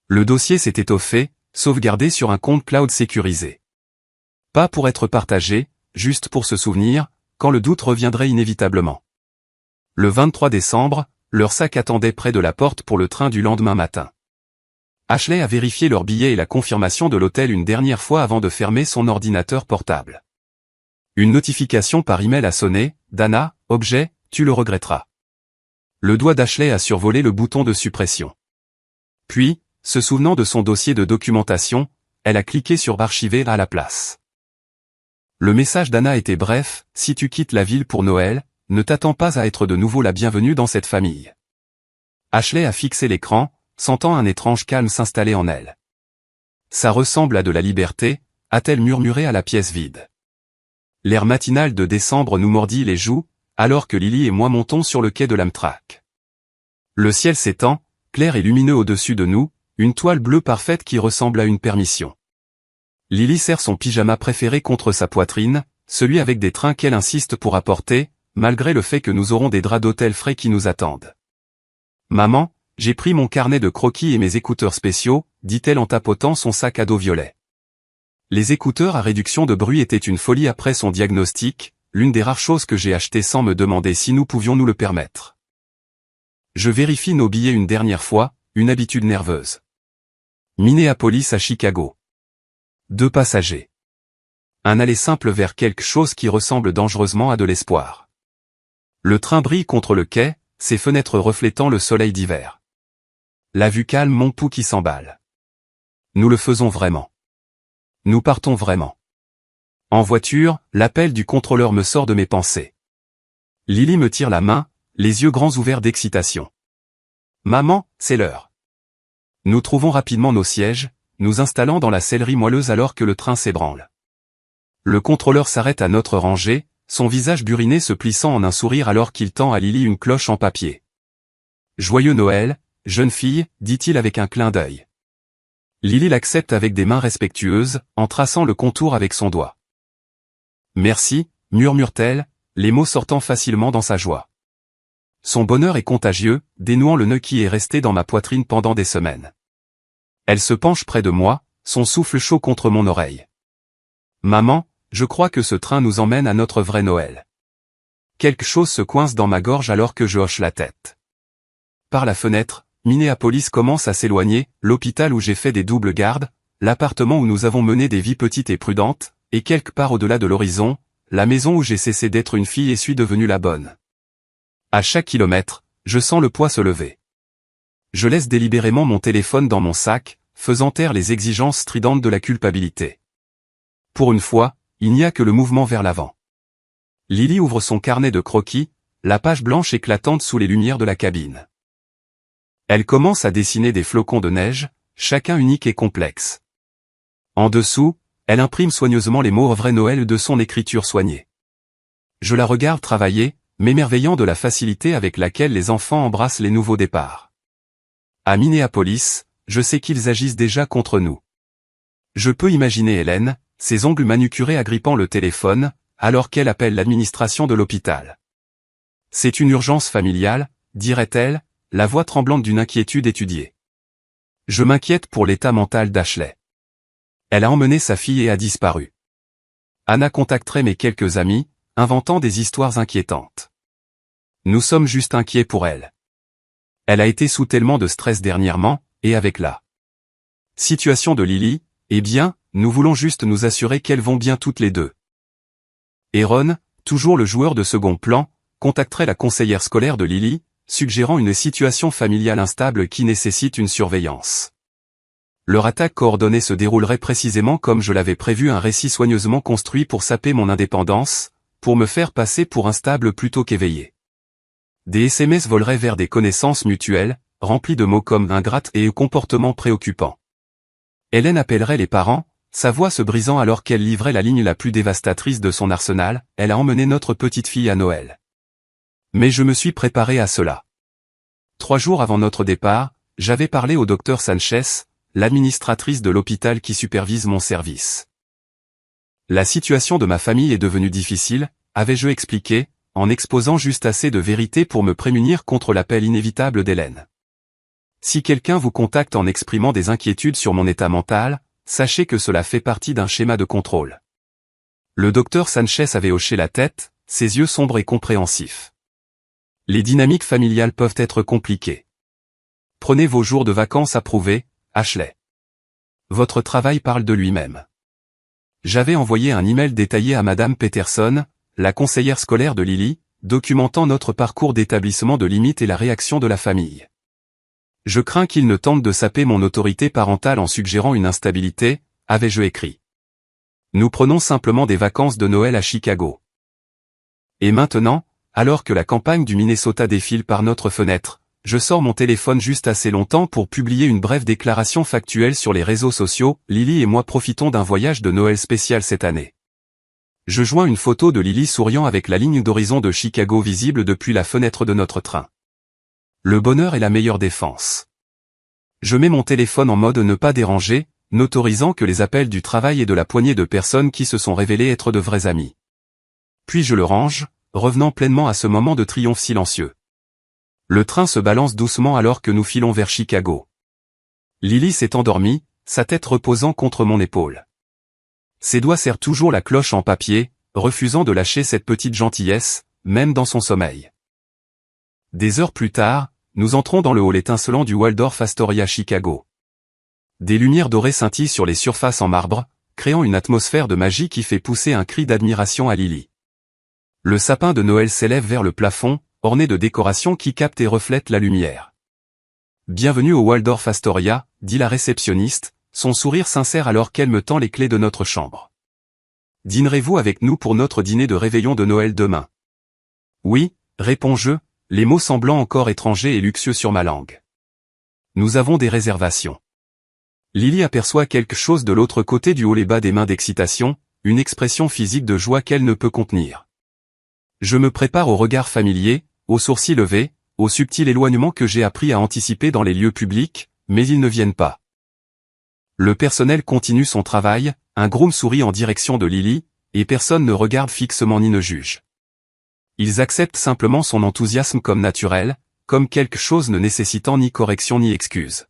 Le dossier s'est étoffé, sauvegardé sur un compte cloud sécurisé. Pas pour être partagé, juste pour se souvenir, quand le doute reviendrait inévitablement. Le 23 décembre, leur sac attendait près de la porte pour le train du lendemain matin. Ashley a vérifié leur billet et la confirmation de l'hôtel une dernière fois avant de fermer son ordinateur portable. Une notification par email a sonné, Dana, objet, tu le regretteras. Le doigt d'Ashley a survolé le bouton de suppression. Puis, se souvenant de son dossier de documentation, elle a cliqué sur archiver à la place. Le message d'Anna était bref, si tu quittes la ville pour Noël, ne t'attends pas à être de nouveau la bienvenue dans cette famille. Ashley a fixé l'écran, sentant un étrange calme s'installer en elle. Ça ressemble à de la liberté, a-t-elle murmuré à la pièce vide. L'air matinal de décembre nous mordit les joues, alors que Lily et moi montons sur le quai de l'Amtrak. Le ciel s'étend, clair et lumineux au-dessus de nous, une toile bleue parfaite qui ressemble à une permission. Lily serre son pyjama préféré contre sa poitrine, celui avec des trains qu'elle insiste pour apporter, malgré le fait que nous aurons des draps d'hôtel frais qui nous attendent. Maman, j'ai pris mon carnet de croquis et mes écouteurs spéciaux, dit-elle en tapotant son sac à dos violet. Les écouteurs à réduction de bruit étaient une folie après son diagnostic, l'une des rares choses que j'ai achetées sans me demander si nous pouvions nous le permettre. Je vérifie nos billets une dernière fois, une habitude nerveuse. Minneapolis à Chicago. 2 passagers. Un aller simple vers quelque chose qui ressemble dangereusement à de l'espoir. Le train brille contre le quai, ses fenêtres reflétant le soleil d'hiver. La vue calme mon pouls qui s'emballe. Nous le faisons vraiment. Nous partons vraiment. En voiture, l'appel du contrôleur me sort de mes pensées. Lily me tire la main, les yeux grands ouverts d'excitation. Maman, c'est l'heure. Nous trouvons rapidement nos sièges, nous installant dans la sellerie moelleuse alors que le train s'ébranle. Le contrôleur s'arrête à notre rangée, son visage buriné se plissant en un sourire alors qu'il tend à Lily une cloche en papier. Joyeux Noël, jeune fille, dit-il avec un clin d'œil. Lily l'accepte avec des mains respectueuses, en traçant le contour avec son doigt. Merci, murmure-t-elle, les mots sortant facilement dans sa joie. Son bonheur est contagieux, dénouant le nœud qui est resté dans ma poitrine pendant des semaines. Elle se penche près de moi, son souffle chaud contre mon oreille. Maman, je crois que ce train nous emmène à notre vrai Noël. quelque chose se coince dans ma gorge alors que je hoche la tête. Par la fenêtre, Minneapolis commence à s'éloigner, l'hôpital où j'ai fait des doubles gardes, l'appartement où nous avons mené des vies petites et prudentes, et quelque part au-delà de l'horizon, la maison où j'ai cessé d'être une fille et suis devenue la bonne. À chaque kilomètre, je sens le poids se lever. Je laisse délibérément mon téléphone dans mon sac, faisant taire les exigences stridentes de la culpabilité. Pour une fois, il n'y a que le mouvement vers l'avant. Lily ouvre son carnet de croquis, la page blanche éclatante sous les lumières de la cabine. Elle commence à dessiner des flocons de neige, chacun unique et complexe. En dessous, elle imprime soigneusement les mots « Vrai Noël » de son écriture soignée. Je la regarde travailler, m'émerveillant de la facilité avec laquelle les enfants embrassent les nouveaux départs. À Minneapolis, je sais qu'ils agissent déjà contre nous. Je peux imaginer Hélène, ses ongles manucurés agrippant le téléphone, alors qu'elle appelle l'administration de l'hôpital. C'est une urgence familiale, dirait-elle, la voix tremblante d'une inquiétude étudiée. Je m'inquiète pour l'état mental d'Ashley. Elle a emmené sa fille et a disparu. Anna contacterait mes quelques amis, inventant des histoires inquiétantes. Nous sommes juste inquiets pour elle. Elle a été sous tellement de stress dernièrement, et avec la situation de Lily, eh bien, nous voulons juste nous assurer qu'elles vont bien toutes les deux. Aaron, toujours le joueur de second plan, contacterait la conseillère scolaire de Lily, suggérant une situation familiale instable qui nécessite une surveillance. Leur attaque coordonnée se déroulerait précisément comme je l'avais prévu, un récit soigneusement construit pour saper mon indépendance, pour me faire passer pour instable plutôt qu'éveillé. Des SMS voleraient vers des connaissances mutuelles, remplis de mots comme ingrate et comportement préoccupant. Hélène appellerait les parents, sa voix se brisant alors qu'elle livrait la ligne la plus dévastatrice de son arsenal, elle a emmené notre petite fille à Noël. Mais je me suis préparé à cela. 3 jours avant notre départ, j'avais parlé au docteur Sanchez, l'administratrice de l'hôpital qui supervise mon service. La situation de ma famille est devenue difficile, avais-je expliqué, en exposant juste assez de vérité pour me prémunir contre l'appel inévitable d'Hélène. Si quelqu'un vous contacte en exprimant des inquiétudes sur mon état mental, sachez que cela fait partie d'un schéma de contrôle. Le docteur Sanchez avait hoché la tête, ses yeux sombres et compréhensifs. Les dynamiques familiales peuvent être compliquées. Prenez vos jours de vacances approuvés, Ashley. Votre travail parle de lui-même. J'avais envoyé un email détaillé à Madame Peterson, la conseillère scolaire de Lily, documentant notre parcours d'établissement de limites et la réaction de la famille. Je crains qu'il ne tente de saper mon autorité parentale en suggérant une instabilité, avais-je écrit. Nous prenons simplement des vacances de Noël à Chicago. Et maintenant, alors que la campagne du Minnesota défile par notre fenêtre, je sors mon téléphone juste assez longtemps pour publier une brève déclaration factuelle sur les réseaux sociaux. Lily et moi profitons d'un voyage de Noël spécial cette année. Je joins une photo de Lily souriant avec la ligne d'horizon de Chicago visible depuis la fenêtre de notre train. Le bonheur est la meilleure défense. Je mets mon téléphone en mode ne pas déranger, n'autorisant que les appels du travail et de la poignée de personnes qui se sont révélées être de vrais amis. Puis je le range, revenant pleinement à ce moment de triomphe silencieux. Le train se balance doucement alors que nous filons vers Chicago. Lily s'est endormie, sa tête reposant contre mon épaule. Ses doigts serrent toujours la cloche en papier, refusant de lâcher cette petite gentillesse, même dans son sommeil. Des heures plus tard, nous entrons dans le hall étincelant du Waldorf Astoria Chicago. Des lumières dorées scintillent sur les surfaces en marbre, créant une atmosphère de magie qui fait pousser un cri d'admiration à Lily. Le sapin de Noël s'élève vers le plafond, orné de décorations qui captent et reflètent la lumière. « Bienvenue au Waldorf Astoria », dit la réceptionniste, son sourire sincère alors qu'elle me tend les clés de notre chambre. « Dînerez-vous avec nous pour notre dîner de réveillon de Noël demain ?» « Oui », réponds-je, les mots semblant encore étrangers et luxueux sur ma langue. « Nous avons des réservations. » Lily aperçoit quelque chose de l'autre côté du hall et bat des mains d'excitation, une expression physique de joie qu'elle ne peut contenir. Je me prépare au regard familier, aux sourcils levés, au subtil éloignement que j'ai appris à anticiper dans les lieux publics, mais ils ne viennent pas. Le personnel continue son travail, un groom sourit en direction de Lily, et personne ne regarde fixement ni ne juge. Ils acceptent simplement son enthousiasme comme naturel, comme quelque chose ne nécessitant ni correction ni excuse.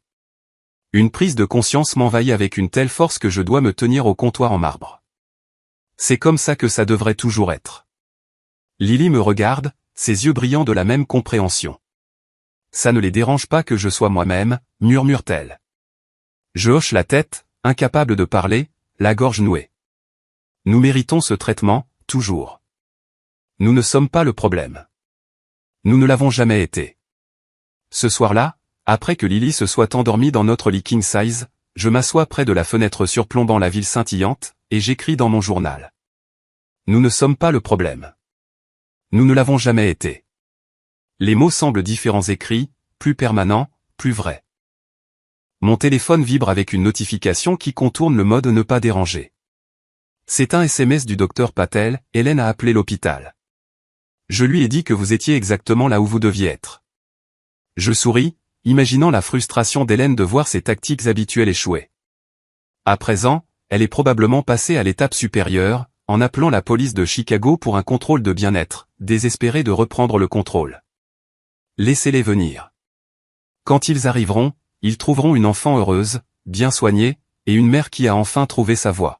Une prise de conscience m'envahit avec une telle force que je dois me tenir au comptoir en marbre. C'est comme ça que ça devrait toujours être. Lily me regarde, ses yeux brillants de la même compréhension. Ça ne les dérange pas que je sois moi-même, murmure-t-elle. Je hoche la tête, incapable de parler, la gorge nouée. Nous méritons ce traitement, toujours. Nous ne sommes pas le problème. Nous ne l'avons jamais été. Ce soir-là, après que Lily se soit endormie dans notre lit king size, je m'assois près de la fenêtre surplombant la ville scintillante, et j'écris dans mon journal. Nous ne sommes pas le problème. Nous ne l'avons jamais été. Les mots semblent différents écrits, plus permanents, plus vrais. Mon téléphone vibre avec une notification qui contourne le mode ne pas déranger. C'est un SMS du docteur Patel, Hélène a appelé l'hôpital. Je lui ai dit que vous étiez exactement là où vous deviez être. Je souris, imaginant la frustration d'Hélène de voir ses tactiques habituelles échouer. À présent, elle est probablement passée à l'étape supérieure, en appelant la police de Chicago pour un contrôle de bien-être, désespérée de reprendre le contrôle. Laissez-les venir. Quand ils arriveront, ils trouveront une enfant heureuse, bien soignée, et une mère qui a enfin trouvé sa voie.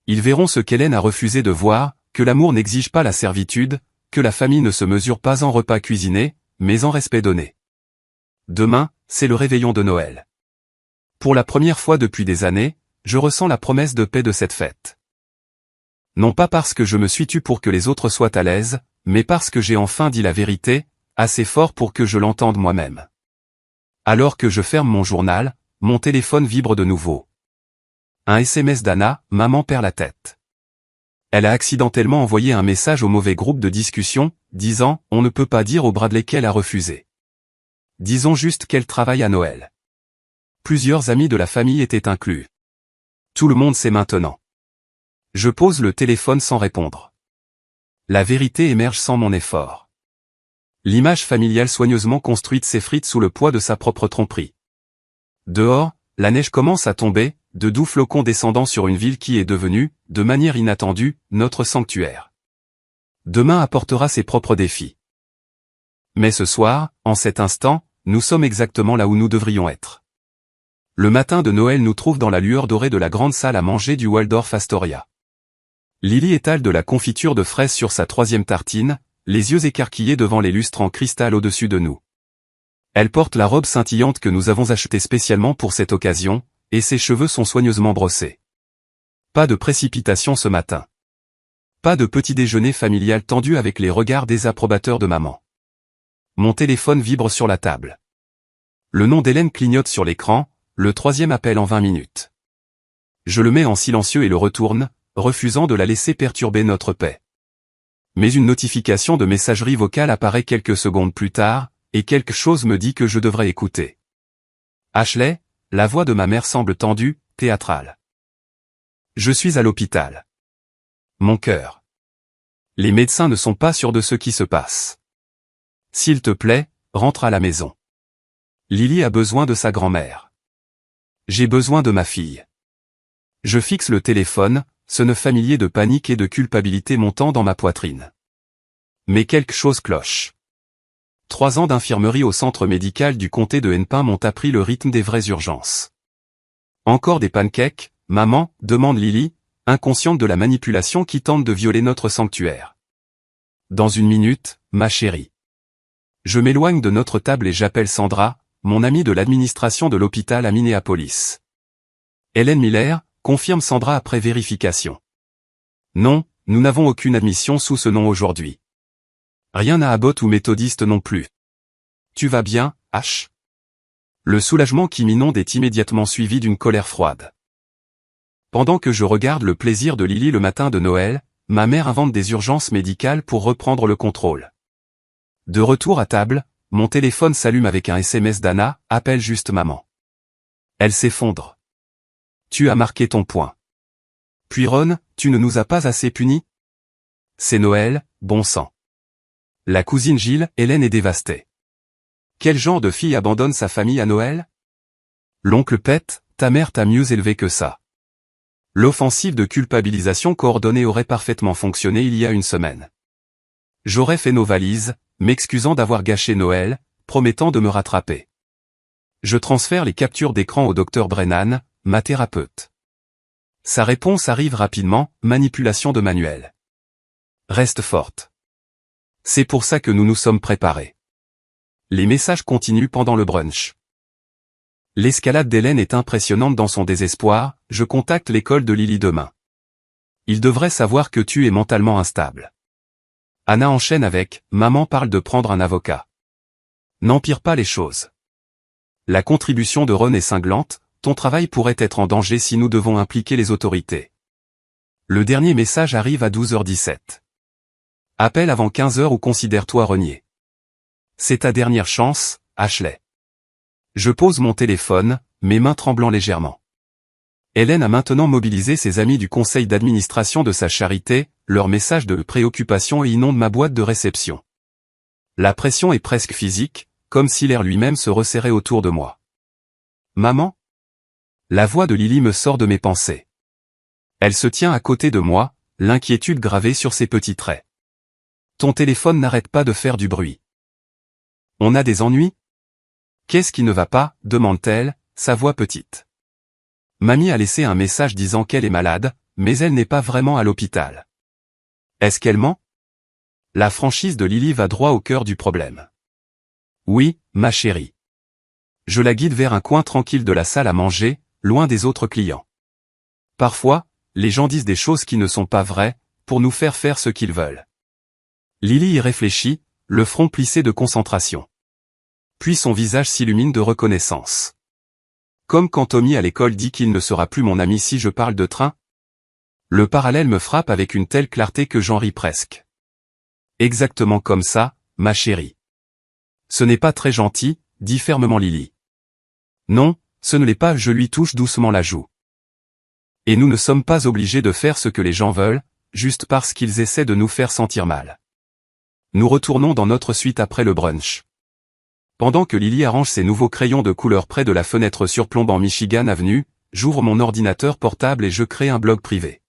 Ils verront ce qu'Hélène a refusé de voir, que l'amour n'exige pas la servitude, que la famille ne se mesure pas en repas cuisinés, mais en respect donné. Demain, c'est le réveillon de Noël. Pour la première fois depuis des années, je ressens la promesse de paix de cette fête. Non pas parce que je me suis tu pour que les autres soient à l'aise, mais parce que j'ai enfin dit la vérité, assez fort pour que je l'entende moi-même. Alors que je ferme mon journal, mon téléphone vibre de nouveau. Un SMS d'Anna, maman perd la tête. Elle a accidentellement envoyé un message au mauvais groupe de discussion, disant « On ne peut pas dire au Bradley qu'elle a refusé. Disons juste qu'elle travaille à Noël. » Plusieurs amis de la famille étaient inclus. Tout le monde sait maintenant. Je pose le téléphone sans répondre. La vérité émerge sans mon effort. L'image familiale soigneusement construite s'effrite sous le poids de sa propre tromperie. Dehors, la neige commence à tomber, de doux flocons descendant sur une ville qui est devenue, de manière inattendue, notre sanctuaire. Demain apportera ses propres défis. Mais ce soir, en cet instant, nous sommes exactement là où nous devrions être. Le matin de Noël nous trouve dans la lueur dorée de la grande salle à manger du Waldorf Astoria. Lily étale de la confiture de fraises sur sa troisième tartine, les yeux écarquillés devant les lustres en cristal au-dessus de nous. Elle porte la robe scintillante que nous avons achetée spécialement pour cette occasion, et ses cheveux sont soigneusement brossés. Pas de précipitation ce matin. Pas de petit déjeuner familial tendu avec les regards désapprobateurs de maman. Mon téléphone vibre sur la table. Le nom d'Hélène clignote sur l'écran, le troisième appel en 20 minutes. Je le mets en silencieux et le retourne, refusant de la laisser perturber notre paix. Mais une notification de messagerie vocale apparaît quelques secondes plus tard, et quelque chose me dit que je devrais écouter. Ashley, la voix de ma mère semble tendue, théâtrale. Je suis à l'hôpital. Mon cœur. Les médecins ne sont pas sûrs de ce qui se passe. S'il te plaît, rentre à la maison. Lily a besoin de sa grand-mère. J'ai besoin de ma fille. Je fixe le téléphone, ce nœud familier de panique et de culpabilité montant dans ma poitrine. Mais quelque chose cloche. 3 ans d'infirmerie au centre médical du comté de Hennepin m'ont appris le rythme des vraies urgences. Encore des pancakes, maman, demande Lily, inconsciente de la manipulation qui tente de violer notre sanctuaire. Dans 1 minute, ma chérie. Je m'éloigne de notre table et j'appelle Sandra, mon amie de l'administration de l'hôpital à Minneapolis. Hélène Miller, confirme Sandra après vérification. Non, nous n'avons aucune admission sous ce nom aujourd'hui. Rien à Abbott ou méthodiste non plus. Tu vas bien, H? Le soulagement qui m'inonde est immédiatement suivi d'une colère froide. Pendant que je regarde le plaisir de Lily le matin de Noël, ma mère invente des urgences médicales pour reprendre le contrôle. De retour à table, mon téléphone s'allume avec un SMS d'Anna, appelle juste maman. Elle s'effondre. Tu as marqué ton point. Puis Ron, tu ne nous as pas assez punis? C'est Noël, bon sang. La cousine Gilles, Hélène est dévastée. Quel genre de fille abandonne sa famille à Noël? L'oncle Pet, ta mère t'a mieux élevé que ça. L'offensive de culpabilisation coordonnée aurait parfaitement fonctionné il y a 1 semaine. J'aurais fait nos valises, m'excusant d'avoir gâché Noël, promettant de me rattraper. Je transfère les captures d'écran au docteur Brennan, ma thérapeute. Sa réponse arrive rapidement, manipulation de manuel. Reste forte. C'est pour ça que nous nous sommes préparés. Les messages continuent pendant le brunch. L'escalade d'Hélène est impressionnante dans son désespoir, je contacte l'école de Lily demain. Ils devraient savoir que tu es mentalement instable. Anna enchaîne avec « Maman parle de prendre un avocat. N'empire pas les choses. La contribution de Ron est cinglante, ton travail pourrait être en danger si nous devons impliquer les autorités. » Le dernier message arrive à 12h17. Appelle avant 15h ou considère-toi renié. C'est ta dernière chance, Ashley. Je pose mon téléphone, mes mains tremblant légèrement. Hélène a maintenant mobilisé ses amis du conseil d'administration de sa charité, leurs messages de préoccupation inondent ma boîte de réception. La pression est presque physique, comme si l'air lui-même se resserrait autour de moi. Maman ? La voix de Lily me sort de mes pensées. Elle se tient à côté de moi, l'inquiétude gravée sur ses petits traits. Ton téléphone n'arrête pas de faire du bruit. On a des ennuis ? Qu'est-ce qui ne va pas ? Demande-t-elle, sa voix petite. Mamie a laissé un message disant qu'elle est malade, mais elle n'est pas vraiment à l'hôpital. Est-ce qu'elle ment ? La franchise de Lily va droit au cœur du problème. Oui, ma chérie. Je la guide vers un coin tranquille de la salle à manger, loin des autres clients. Parfois, les gens disent des choses qui ne sont pas vraies, pour nous faire faire ce qu'ils veulent. Lily y réfléchit, le front plissé de concentration. Puis son visage s'illumine de reconnaissance. Comme quand Tommy à l'école dit qu'il ne sera plus mon ami si je parle de train. Le parallèle me frappe avec une telle clarté que j'en ris presque. Exactement comme ça, ma chérie. Ce n'est pas très gentil, dit fermement Lily. Non, ce ne l'est pas, je lui touche doucement la joue. Et nous ne sommes pas obligés de faire ce que les gens veulent, juste parce qu'ils essaient de nous faire sentir mal. Nous retournons dans notre suite après le brunch. Pendant que Lily arrange ses nouveaux crayons de couleur près de la fenêtre surplombant Michigan Avenue, j'ouvre mon ordinateur portable et je crée un blog privé.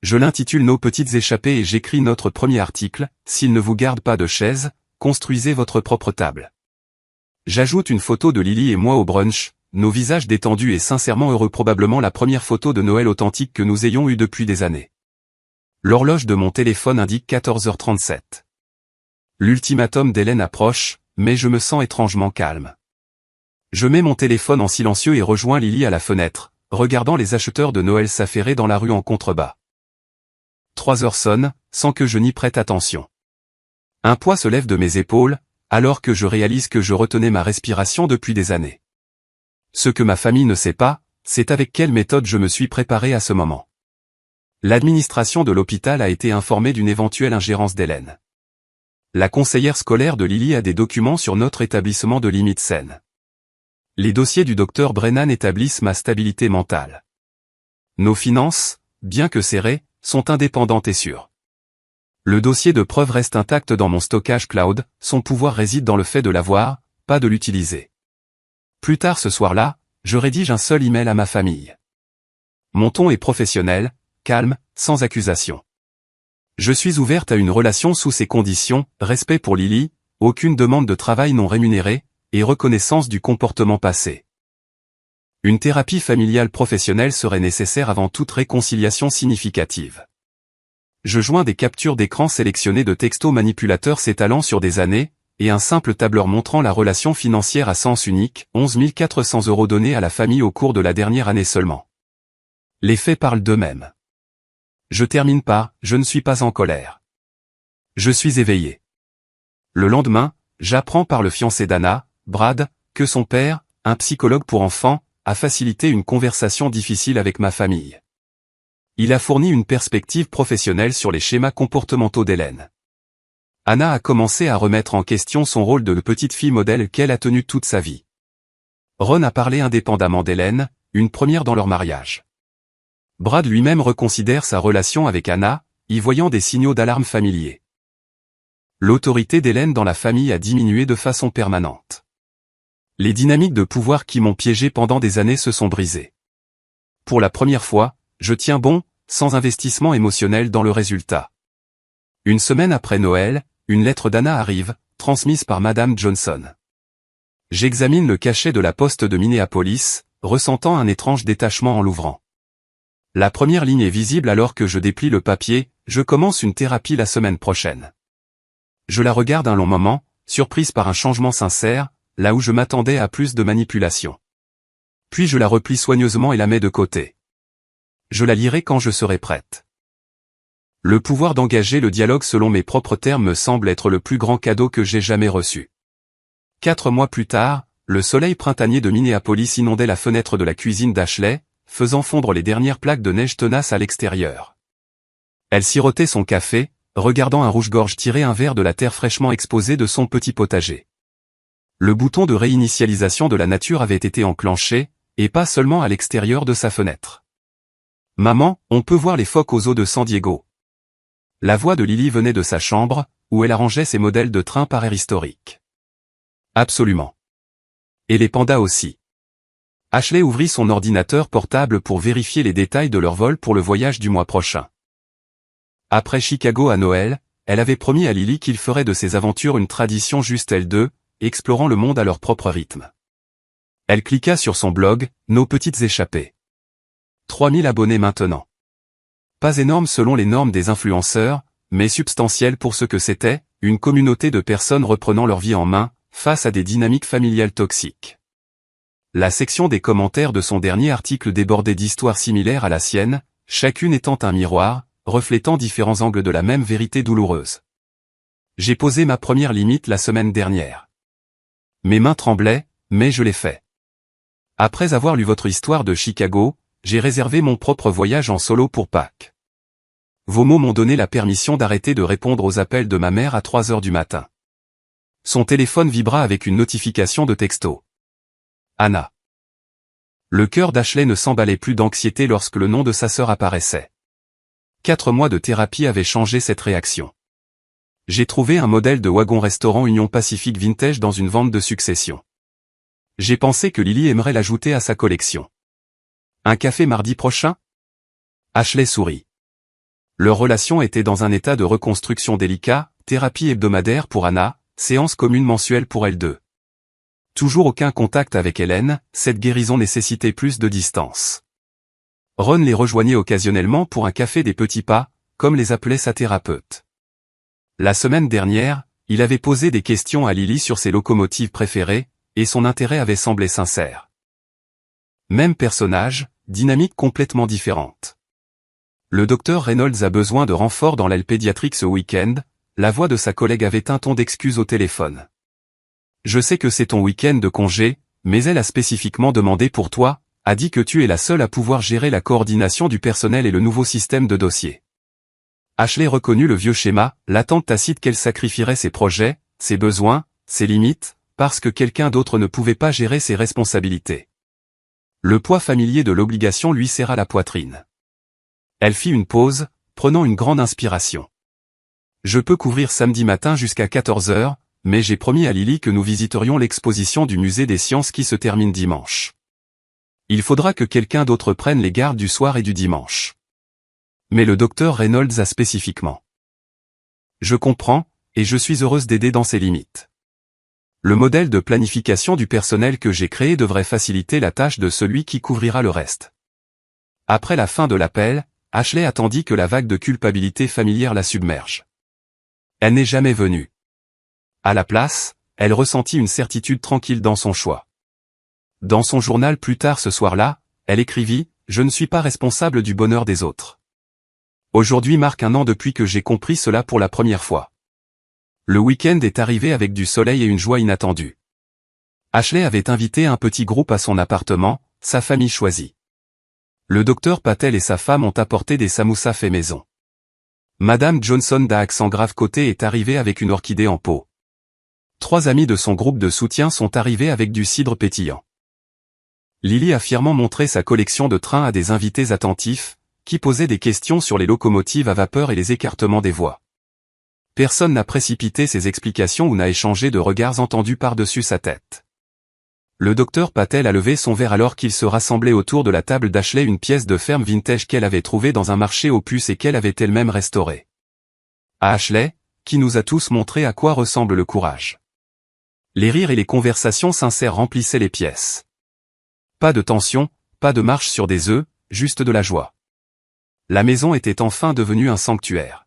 Je l'intitule Nos petites échappées et j'écris notre premier article, s'il ne vous garde pas de chaise, construisez votre propre table. J'ajoute une photo de Lily et moi au brunch, nos visages détendus et sincèrement heureux, probablement la première photo de Noël authentique que nous ayons eue depuis des années. L'horloge de mon téléphone indique 14h37. L'ultimatum d'Hélène approche, mais je me sens étrangement calme. Je mets mon téléphone en silencieux et rejoins Lily à la fenêtre, regardant les acheteurs de Noël s'affairer dans la rue en contrebas. 3 heures sonnent, sans que je n'y prête attention. Un poids se lève de mes épaules, alors que je réalise que je retenais ma respiration depuis des années. Ce que ma famille ne sait pas, c'est avec quelle méthode je me suis préparé à ce moment. L'administration de l'hôpital a été informée d'une éventuelle ingérence d'Hélène. La conseillère scolaire de Lily a des documents sur notre établissement de limite saine. Les dossiers du docteur Brennan établissent ma stabilité mentale. Nos finances, bien que serrées, sont indépendantes et sûres. Le dossier de preuve reste intact dans mon stockage cloud, son pouvoir réside dans le fait de l'avoir, pas de l'utiliser. Plus tard ce soir-là, je rédige un seul email à ma famille. Mon ton est professionnel, calme, sans accusation. Je suis ouverte à une relation sous ces conditions, respect pour Lily, aucune demande de travail non rémunérée, et reconnaissance du comportement passé. Une thérapie familiale professionnelle serait nécessaire avant toute réconciliation significative. Je joins des captures d'écran sélectionnées de textos manipulateurs s'étalant sur des années, et un simple tableur montrant la relation financière à sens unique, 11 400 € donnés à la famille au cours de la dernière année seulement. Les faits parlent d'eux-mêmes. Je termine par « Je ne suis pas en colère. Je suis éveillé ». Le lendemain, j'apprends par le fiancé d'Anna, Brad, que son père, un psychologue pour enfants, a facilité une conversation difficile avec ma famille. Il a fourni une perspective professionnelle sur les schémas comportementaux d'Hélène. Anna a commencé à remettre en question son rôle de petite fille modèle qu'elle a tenu toute sa vie. Ron a parlé indépendamment d'Hélène, une première dans leur mariage. Brad lui-même reconsidère sa relation avec Anna, y voyant des signaux d'alarme familiers. L'autorité d'Hélène dans la famille a diminué de façon permanente. Les dynamiques de pouvoir qui m'ont piégé pendant des années se sont brisées. Pour la première fois, je tiens bon, sans investissement émotionnel dans le résultat. Une semaine après Noël, une lettre d'Anna arrive, transmise par Madame Johnson. J'examine le cachet de la poste de Minneapolis, ressentant un étrange détachement en l'ouvrant. La première ligne est visible alors que je déplie le papier, je commence une thérapie la semaine prochaine. Je la regarde un long moment, surprise par un changement sincère, là où je m'attendais à plus de manipulation. Puis je la replie soigneusement et la mets de côté. Je la lirai quand je serai prête. Le pouvoir d'engager le dialogue selon mes propres termes me semble être le plus grand cadeau que j'ai jamais reçu. 4 mois plus tard, le soleil printanier de Minneapolis inondait la fenêtre de la cuisine d'Ashley, faisant fondre les dernières plaques de neige tenaces à l'extérieur. Elle sirotait son café, regardant un rouge-gorge tirer un verre de la terre fraîchement exposée de son petit potager. Le bouton de réinitialisation de la nature avait été enclenché, et pas seulement à l'extérieur de sa fenêtre. « Maman, on peut voir les phoques aux eaux de San Diego. » La voix de Lily venait de sa chambre, où elle arrangeait ses modèles de train par air historique. « Absolument. Et les pandas aussi. » Ashley ouvrit son ordinateur portable pour vérifier les détails de leur vol pour le voyage du mois prochain. Après Chicago à Noël, elle avait promis à Lily qu'il ferait de ses aventures une tradition juste elles deux, explorant le monde à leur propre rythme. Elle cliqua sur son blog, Nos petites échappées. 3000 abonnés maintenant. Pas énorme selon les normes des influenceurs, mais substantiel pour ce que c'était, une communauté de personnes reprenant leur vie en main, face à des dynamiques familiales toxiques. La section des commentaires de son dernier article débordait d'histoires similaires à la sienne, chacune étant un miroir, reflétant différents angles de la même vérité douloureuse. J'ai posé ma première limite la semaine dernière. Mes mains tremblaient, mais je l'ai fait. Après avoir lu votre histoire de Chicago, j'ai réservé mon propre voyage en solo pour Pâques. Vos mots m'ont donné la permission d'arrêter de répondre aux appels de ma mère à 3 heures du matin. Son téléphone vibra avec une notification de texto. Anna. Le cœur d'Ashley ne s'emballait plus d'anxiété lorsque le nom de sa sœur apparaissait. 4 mois de thérapie avaient changé cette réaction. J'ai trouvé un modèle de wagon-restaurant Union Pacifique vintage dans une vente de succession. J'ai pensé que Lily aimerait l'ajouter à sa collection. Un café mardi prochain? Ashley sourit. Leur relation était dans un état de reconstruction délicat, thérapie hebdomadaire pour Anna, séance commune mensuelle pour elles deux. Toujours aucun contact avec Hélène, cette guérison nécessitait plus de distance. Ron les rejoignait occasionnellement pour un café des petits pas, comme les appelait sa thérapeute. La semaine dernière, il avait posé des questions à Lily sur ses locomotives préférées, et son intérêt avait semblé sincère. Même personnage, dynamique complètement différente. Le docteur Reynolds a besoin de renfort dans l'aile pédiatrique ce week-end, la voix de sa collègue avait un ton d'excuse au téléphone. Je sais que c'est ton week-end de congé, mais elle a spécifiquement demandé pour toi, a dit que tu es la seule à pouvoir gérer la coordination du personnel et le nouveau système de dossier. Ashley reconnut le vieux schéma, l'attente tacite qu'elle sacrifierait ses projets, ses besoins, ses limites, parce que quelqu'un d'autre ne pouvait pas gérer ses responsabilités. Le poids familier de l'obligation lui serra la poitrine. Elle fit une pause, prenant une grande inspiration. Je peux couvrir samedi matin jusqu'à 14 heures, mais j'ai promis à Lily que nous visiterions l'exposition du musée des sciences qui se termine dimanche. Il faudra que quelqu'un d'autre prenne les gardes du soir et du dimanche. Mais le docteur Reynolds a spécifiquement. Je comprends, et je suis heureuse d'aider dans ses limites. Le modèle de planification du personnel que j'ai créé devrait faciliter la tâche de celui qui couvrira le reste. Après la fin de l'appel, Ashley attendit que la vague de culpabilité familière la submerge. Elle n'est jamais venue. À la place, elle ressentit une certitude tranquille dans son choix. Dans son journal plus tard ce soir-là, elle écrivit « Je ne suis pas responsable du bonheur des autres. Aujourd'hui marque un an depuis que j'ai compris cela pour la première fois. Le week-end est arrivé avec du soleil et une joie inattendue. Ashley avait invité un petit groupe à son appartement, sa famille choisie. Le docteur Patel et sa femme ont apporté des samoussas faits maison. Madame Johnson d'accent grave côté est arrivée avec une orchidée en pot. 3 amis de son groupe de soutien sont arrivés avec du cidre pétillant. Lily a fièrement montré sa collection de trains à des invités attentifs, qui posaient des questions sur les locomotives à vapeur et les écartements des voies. Personne n'a précipité ses explications ou n'a échangé de regards entendus par-dessus sa tête. Le docteur Patel a levé son verre alors qu'il se rassemblait autour de la table d'Ashley une pièce de ferme vintage qu'elle avait trouvée dans un marché aux puces et qu'elle avait elle-même restaurée. À Ashley, qui nous a tous montré à quoi ressemble le courage. Les rires et les conversations sincères remplissaient les pièces. Pas de tension, pas de marche sur des œufs, juste de la joie. La maison était enfin devenue un sanctuaire.